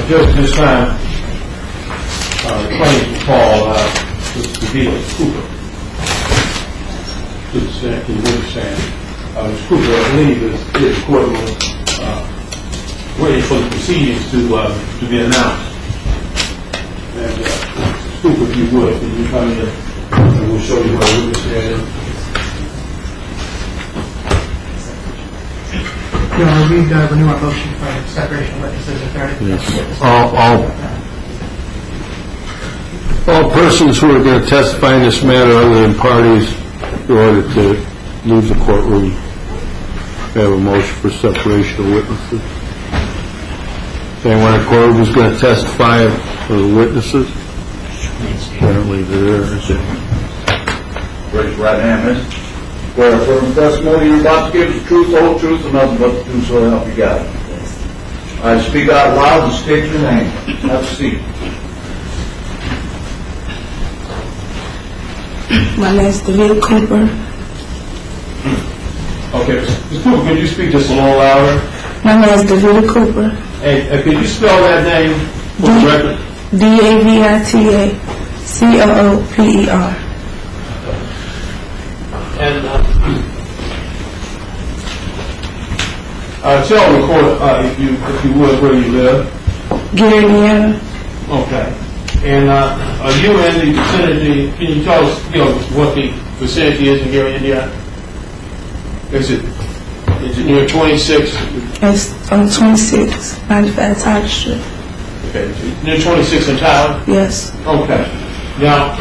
Just this time, the claim to call Mr. Bill Cooper to the stand, to the witness stand. Mr. Cooper, I believe, is in the courtroom waiting for the proceedings to be announced. And Mr. Cooper, if you would, can you come in and we'll show you what the witness stand is. You want to renew our motion for separation of witnesses if there are Yes. All persons who are going to testify in this matter other than parties in order to leave the courtroom have a motion for separation of witnesses. Anyone in the courtroom who's going to testify for the witnesses? Apparently they're there. Raise your right hand, miss. Where affirm testimony you're about to give is the truth, the whole truth, and nothing but the truth, so help you God. I speak out loud and state your name. Have a seat. My name is David Cooper. Okay, Mr. Cooper, could you speak just a little louder? My name is David Cooper. And could you spell that name for the record? DAVITA COOPER. And tell the court, if you would, where you live. Gary, Indiana. Okay. And are you in the vicinity? Can you tell us, what the vicinity is in Gary, Indiana? Is it near 26? It's on 26, 95 Tyler Street. Okay. Near 26 in Tyler? Yes. Okay. Now,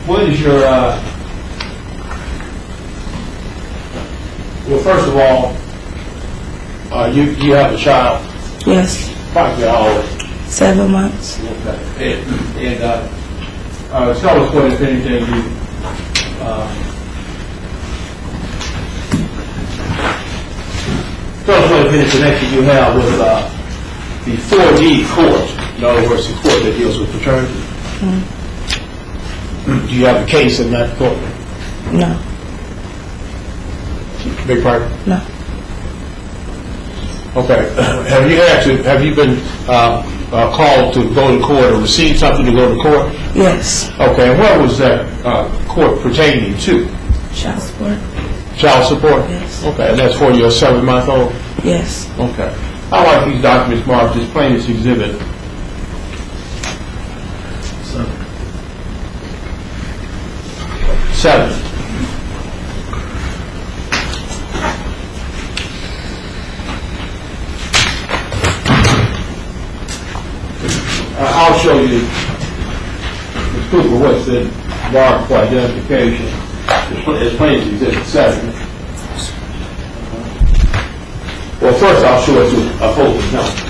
what is your, well, first of all, you have a child? Yes. Probably how old? 7 months. Okay. And tell us what, if anything, you, tell us what, if any connection you have with the 4D court, in other words, the court that deals with paternity. Mm. Do you have a case in that court? No. Big pardon? No. Okay. Have you been called to go to court or received something to go to court? Yes. Okay. And what was that court pertaining to? Child support. Child support? Yes. Okay. And that's for your 7-month-old? Yes. Okay. I like these documents marked as plaintiff's exhibit. Seven. I'll show you, Ms. Cooper, what's the mark for identification. It's plaintiff's exhibit 7. Well, first I'll show it to opposing counsel.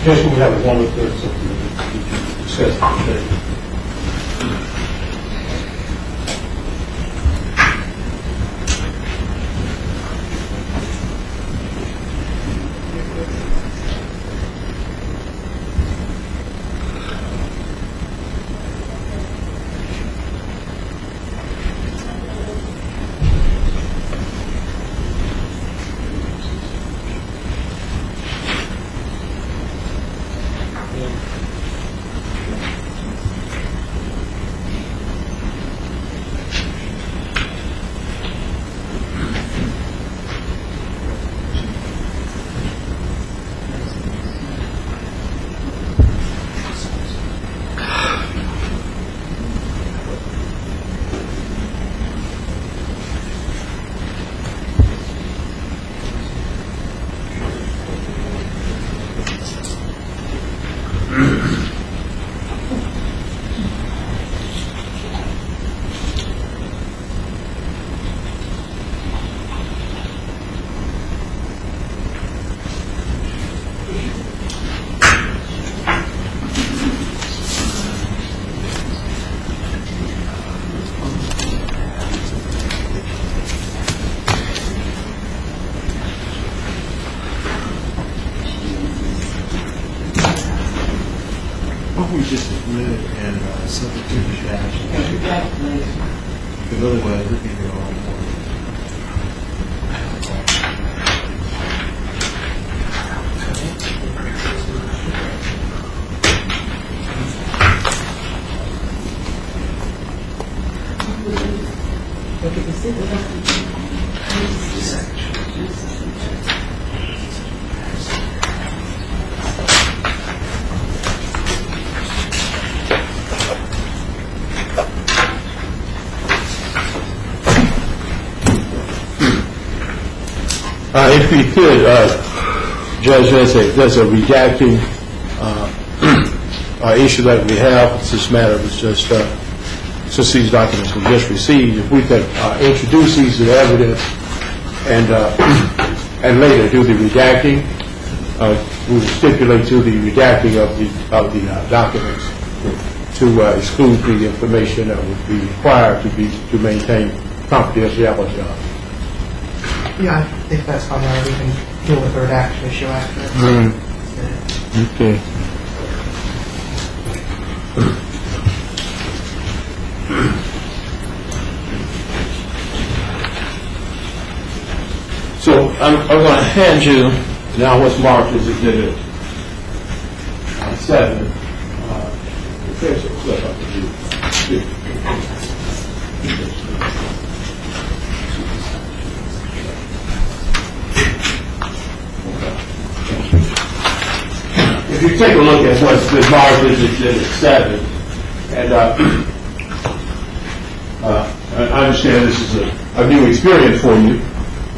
Just we have one with this discuss today. We just admitted and subject to the statute. Because otherwise, we'd be here all morning. If we could, Judge, there's a redacting issue that we have. This matter was just, since these documents were just received, if we could introduce these to the evidence and later do the redacting, we will stipulate to the redacting of the documents to exclude the information that would be required to maintain confidentiality. Yeah, I think that's fine. We can deal with the redaction issue after. Okay. So I'm going to hand you now what's marked as Exhibit 7. There's a clip up to you. If you take a look at what's been marked as Exhibit 7, and I understand this is a new experience for you,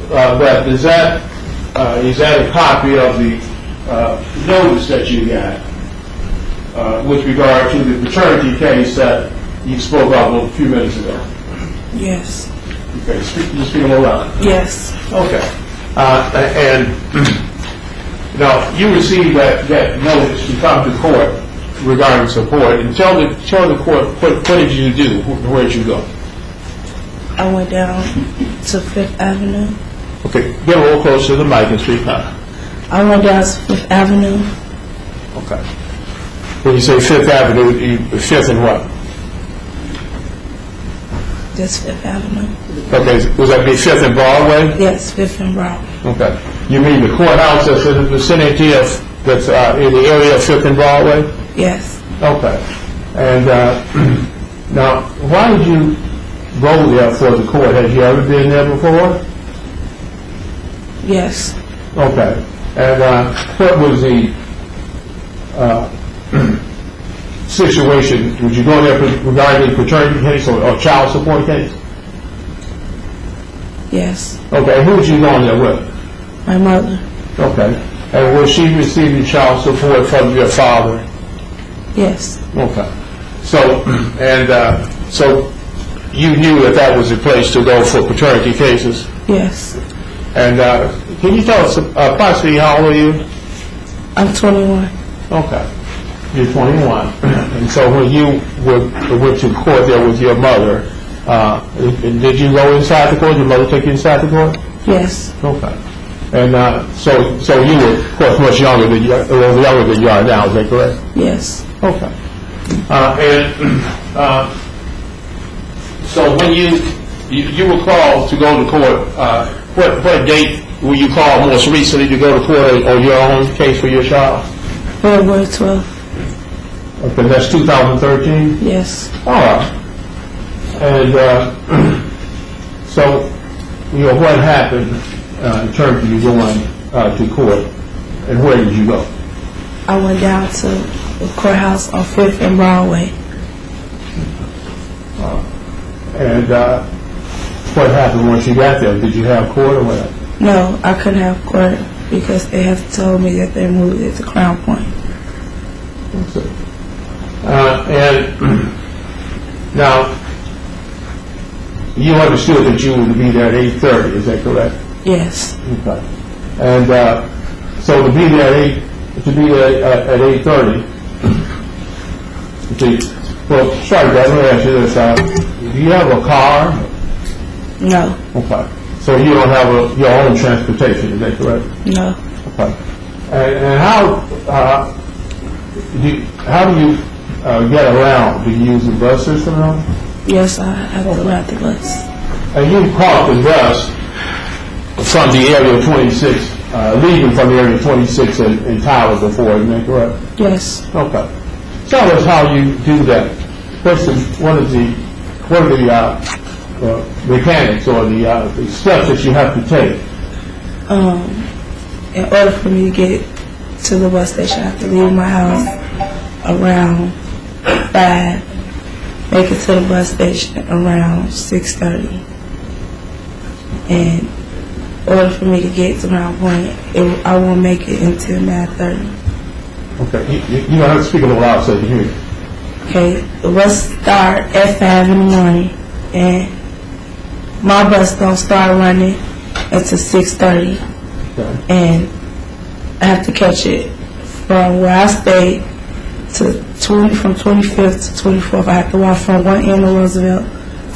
but is that a copy of the notice that you got with regard to the paternity case that you spoke of a few minutes ago? Yes. Okay, just speak a little louder. Yes. Okay. And now, you received that notice to come to court regarding support, and tell the court, what did you do? Where did you go? I went down to Fifth Avenue. Okay, get a little closer to the mic and speak now. I went down to Fifth Avenue. Okay. When you say Fifth Avenue, Fifth and what? Just Fifth Avenue. Okay, was that be Fifth and Broadway? Yes, Fifth and Broadway. Okay. You mean the courthouse that's in the vicinity of, that's in the area of Fifth and Broadway? Yes. Okay. And now, why did you go there for the court? Had you ever been there before? Yes. Okay. And what was the situation? Would you go there regarding the paternity case or child support case? Yes. Okay. Who was you going there with? My mother. Okay. And was she receiving child support from your father? Yes. Okay. So, so you knew that was the place to go for paternity cases? Yes. And can you tell us approximately how old are you? I'm 21. Okay. You're 21. And so when you went to court there with your mother, did you go inside the court? Did your mother take you inside the court? Yes. Okay. And so you were, of course, much younger than you, a little younger than you are now, is that correct? Yes. Okay. So when you were called to go to court, what date were you called most recently to go to court on your own case for your child? February 12th. Okay, that's 2013? Yes. All right. And so, what happened in terms of you going to court, and where did you go? I went down to the courthouse on 5th and Broadway. And what happened once you got there? Did you have court or what? No, I couldn't have court because they have told me that they moved it to Crown Point. And now, you understood that you would be there at 8:30, is that correct? Yes. Okay. And so to be there at 8:30, well, sorry, Dad, let me ask you this. Do you have a car? No. Okay. So you don't have your own transportation, is that correct? No. Okay. And how do you get around? Do you use the bus system now? Yes, I have to ride the bus. And you caught the bus from the area 26, leaving from the area 26 in Tyler before, isn't that correct? Yes. Okay. Tell us how you do that. What are the mechanics or the steps that you have to take? In order for me to get to the bus station, I have to leave my house around 5, make it to the bus station around 6:30. And in order for me to get to my point, I won't make it until 9:30. Okay. You don't have to speak a little loud so you hear you. Okay, the bus start at 5 in the morning, and my bus don't start running until 6:30. Okay. And I have to catch it from where I stay to from 25th to 24th. I have to walk from one end of Roosevelt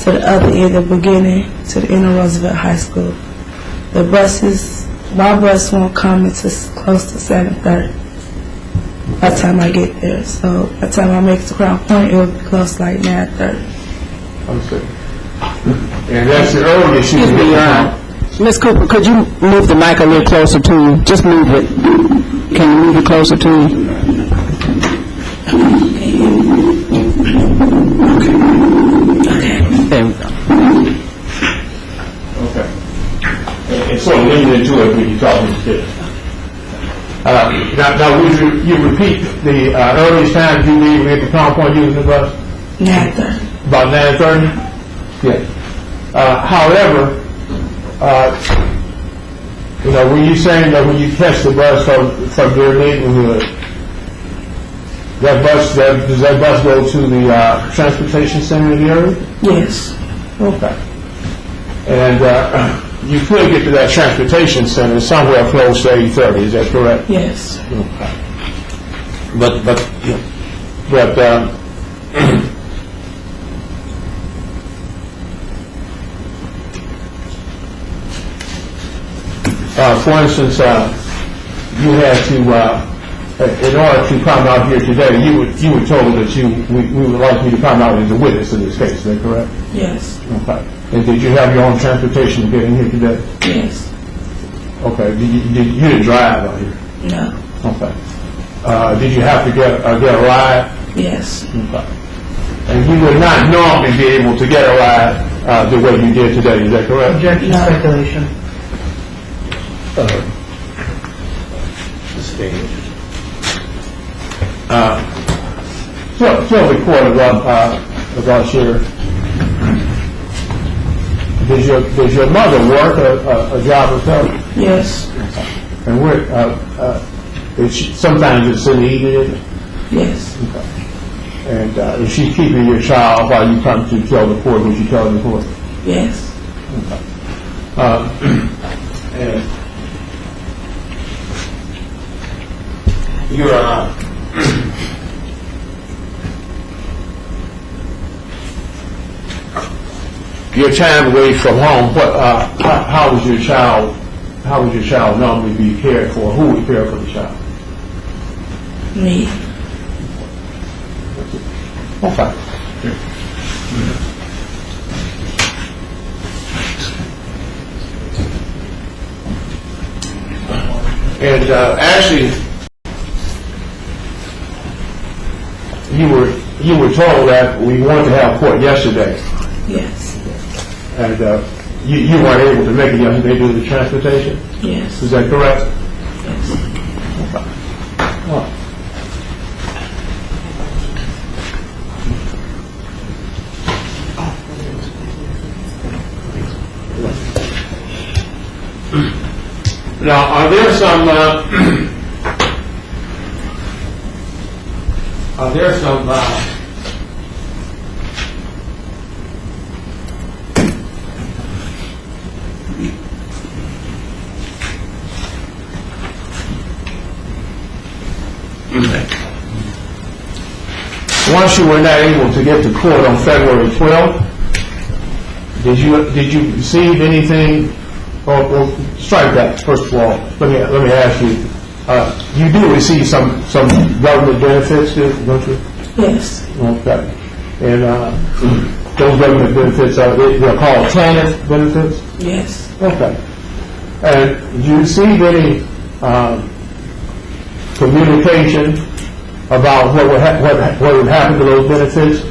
to the other end, the beginning to the end of Roosevelt High School. My bus won't come until close to 7:30 by the time I get there. So by the time I make it to Crown Point, it will be close to like 9:30. Understood. And that's the earliest you can get. Ms. Cooper, could you move the mic a little closer to you? Just move it. Can you move it closer to you? Okay. There we go. Okay. And sort of limited to it when you talk to the kids. Now, would you repeat the earliest time you leave at the Crown Point using the bus? 9:30. About 9:30? Yeah. However, were you saying that when you catch the bus from your neighborhood, does that bus go to the transportation center in the area? Yes. Okay. And you could get to that transportation center somewhere close to 8:30, is that correct? Yes. Okay. But for instance, you had to, in order to come out here today, you were told that we would like you to come out as a witness in this case, is that correct? Yes. Okay. And did you have your own transportation to get in here today? Yes. Okay. You didn't drive out here? No. Okay. Did you have to get a ride? Yes. Okay. And you would not normally be able to get a ride the way you did today, is that correct? Objection to speculation. Tell the court about Sheriff. Does your mother work a job herself? Yes. And where? Sometimes it's in the evening. Yes. Okay. And is she keeping your child while you come to tell the court? Would you tell the court? Yes. Okay. And your time away from home. How would your child normally be cared for? Who would care for the child? Me. Okay. And actually, you were told that we wanted to have court yesterday, Yes. and you weren't able to make it yesterday due to the transportation. Yes. Is that correct? Yes. Okay. All right. Now, are there some There's some, once you were not able to get to court on February 12th, did you receive anything, or strike that, first of all, let me ask you, you do receive some government benefits, don't you? Yes. Okay. And those government benefits, they're called TANF benefits? Yes. Okay. And did you receive any communication about what would happen to those benefits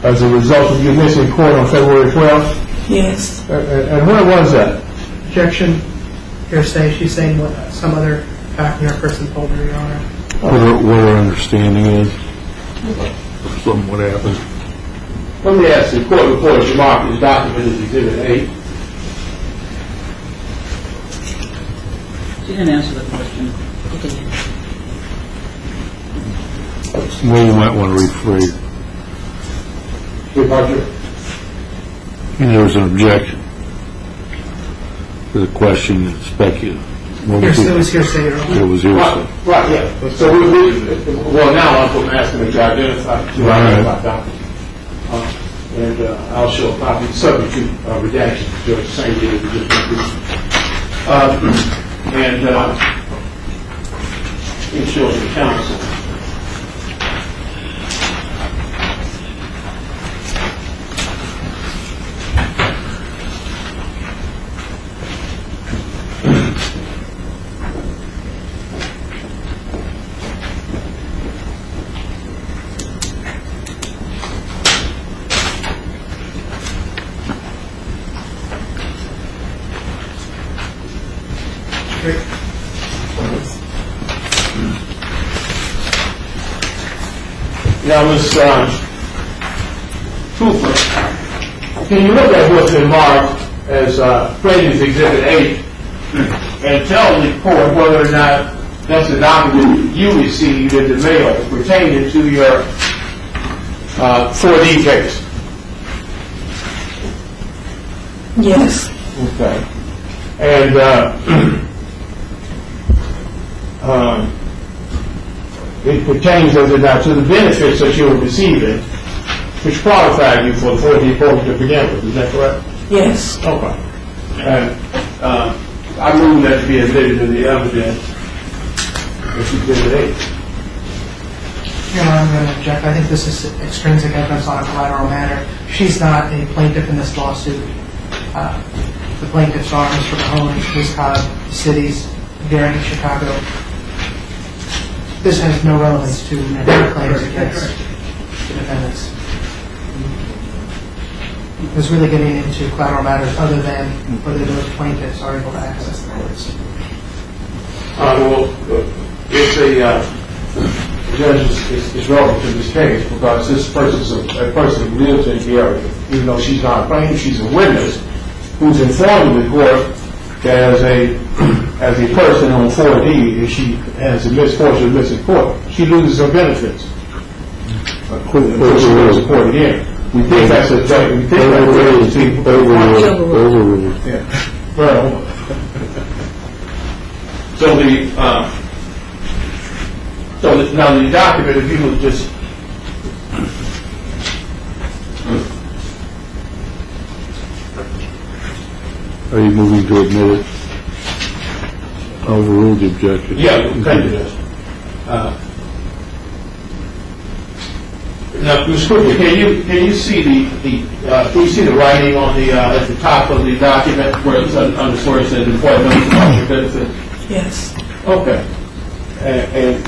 as a result of you missing court on February 12th? Yes. And where was that? Objection, hearsay, she's saying what some other faculty or person told her, Your Honor. What our understanding is, something would happen. Let me ask the court reporter to mark this document as Exhibit 8. She didn't answer the question. Well, you might want to rephrase. There was an objection to the question and speculative. It was hearsay, Your Honor. It was hearsay. Right, yeah. So well, now I'm asking them to identify documents. And I'll show a copy subject to redaction, Judge, same thing as we just went through. And it shows the counsel. Now, Ms. Cooper, can you look at what's been marked as Plaintiff's Exhibit 8 and tell the court whether or not that's a document you received in the mail pertaining to your 4D case? Yes. Okay. And it pertains, does it not, to the benefits that you were receiving, which qualified you for the 4D program to begin with. Is that correct? Yes. Okay. And I move that to be admitted to the evidence. Exhibit 8. Your Honor, I'm going to object. I think this is extrinsic evidence on a collateral matter. She's not a plaintiff in this lawsuit. The plaintiffs are Mr. Mahoney, Ms. Cobb, the cities, Gary, Chicago. This has no relevance to her claims against the defendants. It was really getting into collateral matters other than whether those plaintiffs are able to access the courts. Well, it's judge is relevant to this case because this person is a person who lives in the area. Even though she's not a plaintiff, she's a witness who's informed the court that as a person on 4D, if she has the misfortune of missing court, she loses her benefits. Until she goes to court again. We think that's a joke. We think that's Overruled. Yeah. Well, now the document, if you would just Are you moving to admit it? Overruled the objection. yeah, thank you. Now, Ms. Cooper, can you see the writing on the at the top of the document where it's underscored it says employment benefit? Yes. Okay. And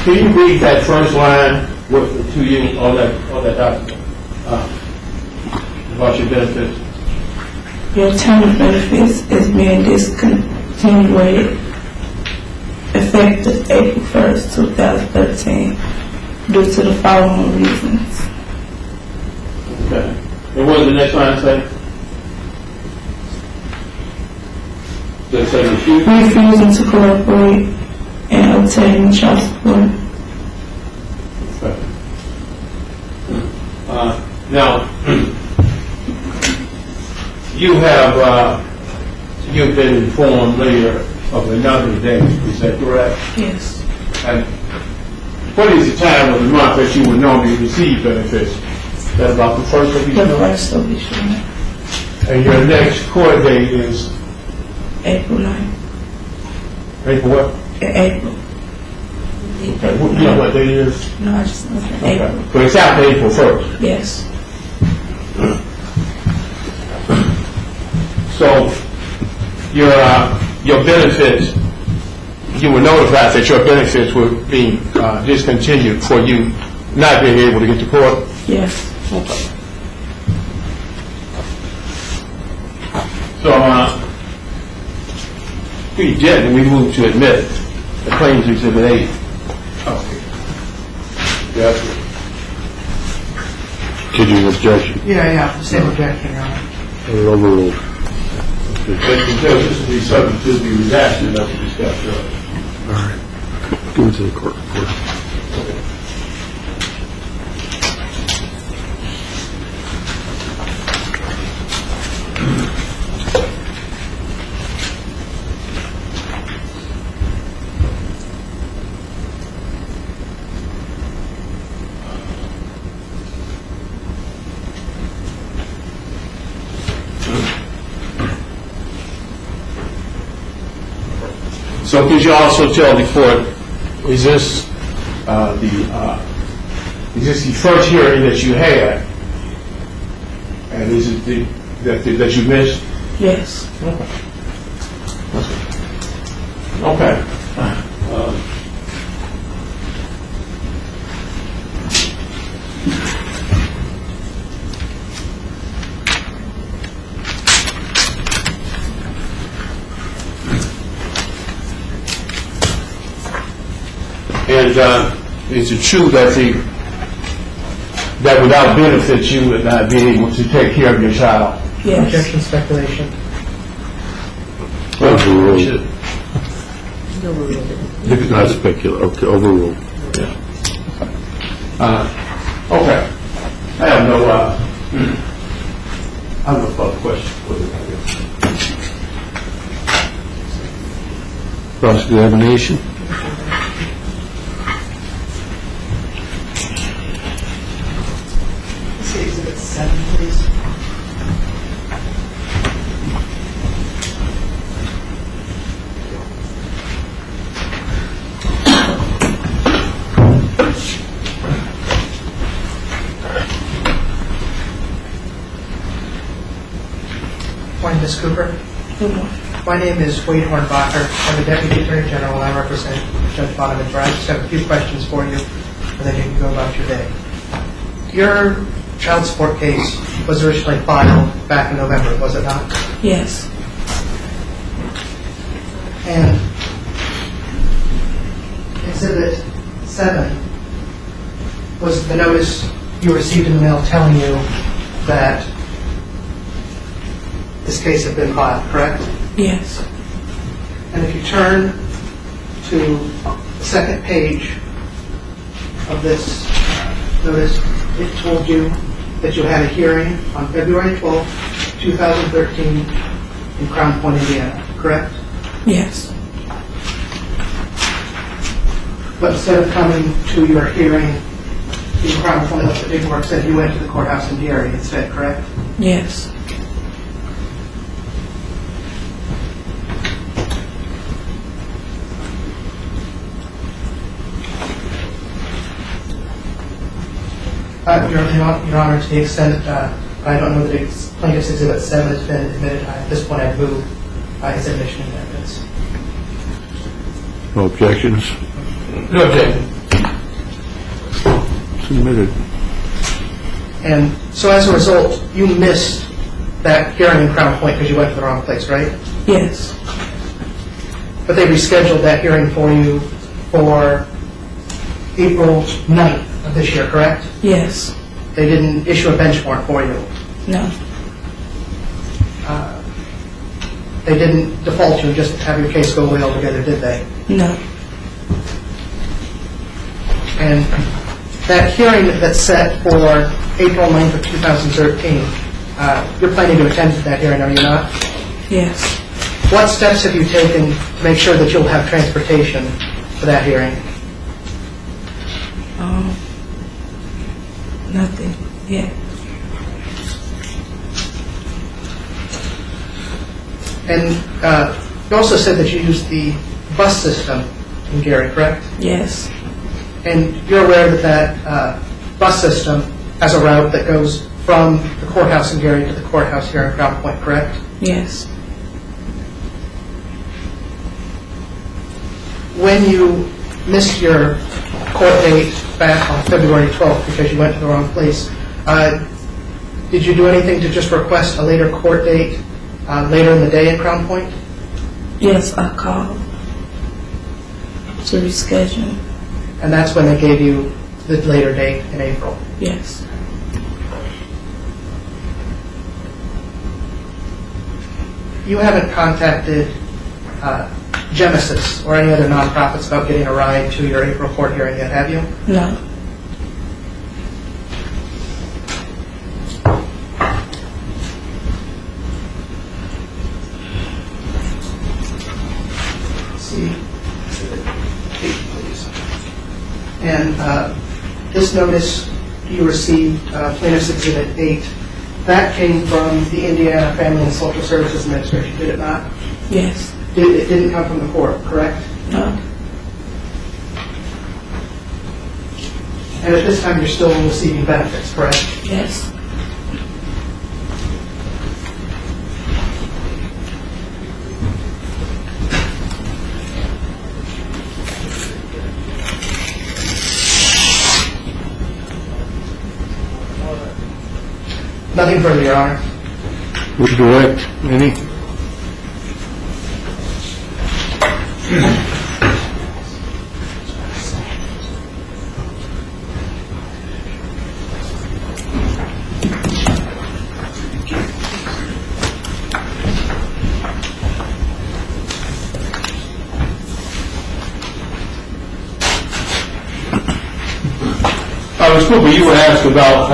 can you read that first line to you on that document about your benefits? Your term of benefits is being discontinued effective April 1st, 2013 due to the following reasons. Okay. And what did the next line say? Does it say refuse? refusing to cooperate and obtaining child support. Now, you've been informed later of another date, is that correct? Yes. And what is the time of the month that you would normally receive benefits? Is that about the first of each The month? first of each month, And your next court date is April 9th. April what? April. Okay, you know what date it is? No, I just know that Okay. April. So it's after April 1st. Yes. So your benefits, you were notified that your benefits were being discontinued for you not being able to get to court? Yes. Okay. So, pretty gently, we move to admit the claims exhibit 8. Okay. Yes. Continuing objection. Yeah, the same objection, Your Honor. Overruled. But because this will be subject to the redaction that we discussed earlier. All right. Give it to the court reporter. So could you also tell the court, is this the first hearing that you had? And is it that you missed? Yes. Okay. And is it true that that without benefits you would not be able to take care of your child? Yes. Objection, speculation. Overruled. Not speculate. Okay, overruled. Okay. I have no further questions for you. Cross-examination. See Exhibit 7, please. Morning, Ms. Cooper. Good morning. My name is Wade Hornbacher. I'm the Deputy Attorney General, and I represent Judge Bonaventura. I just have a few questions for you, and then you can go about your day. Your child support case was originally filed back in November, was it not? Yes. And Exhibit 7 was the notice you received in the mail telling you that this case had been filed, correct? Yes. And if you turn to the second page of this notice, it told you that you had a hearing on February 12, 2013 in Crown Point, Indiana, correct? Yes. But instead of coming to your hearing in Crown Point, the paperwork said you went to the courthouse in Gary instead, correct? Yes. Your Honor, to the extent I don't know that Plaintiff's Exhibit 7 has been admitted, at this point I've moved its admission into evidence. No objections? No objection. Submitted. And so as a result, you missed that hearing in Crown Point because you went to the wrong place, right? Yes. But they rescheduled that hearing for you for April 9th of this year, correct? Yes. They didn't issue a bench warrant for you. No, They didn't default you and just have your case go away altogether, did they? no, And that hearing that's set for April 9th of 2013, you're planning to attend that hearing, are you not? yes. What steps have you taken to make sure that you'll have transportation for that hearing? Nothing, yeah. And you also said that you used the bus system in Gary, correct? Yes, And you're aware that that bus system has a route that goes from the courthouse in Gary to the courthouse here in Crown Point, correct? yes, When you missed your court date back on February 12th because you went to the wrong place, did you do anything to just request a later court date later in the day in Crown Point? yes, I called to reschedule, And that's when they gave you the later date in April. yes. You haven't contacted Genesis or any other nonprofits about getting a ride to your April court hearing yet, have you? No, See, please. And this notice you received, Plaintiff's Exhibit 8, that came from the Indiana Family and Social Services Administration, did it not? yes, It didn't come from the court, correct? no, And at this time, you're still receiving benefits, correct? yes. Nothing further, Your Honor. Would direct any? Ms. Cooper, you were asked about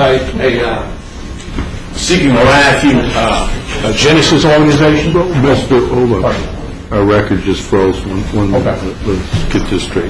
seeking a ride through a Genesis organization? Mr. Hold on. Our record just froze. Let's get this straight.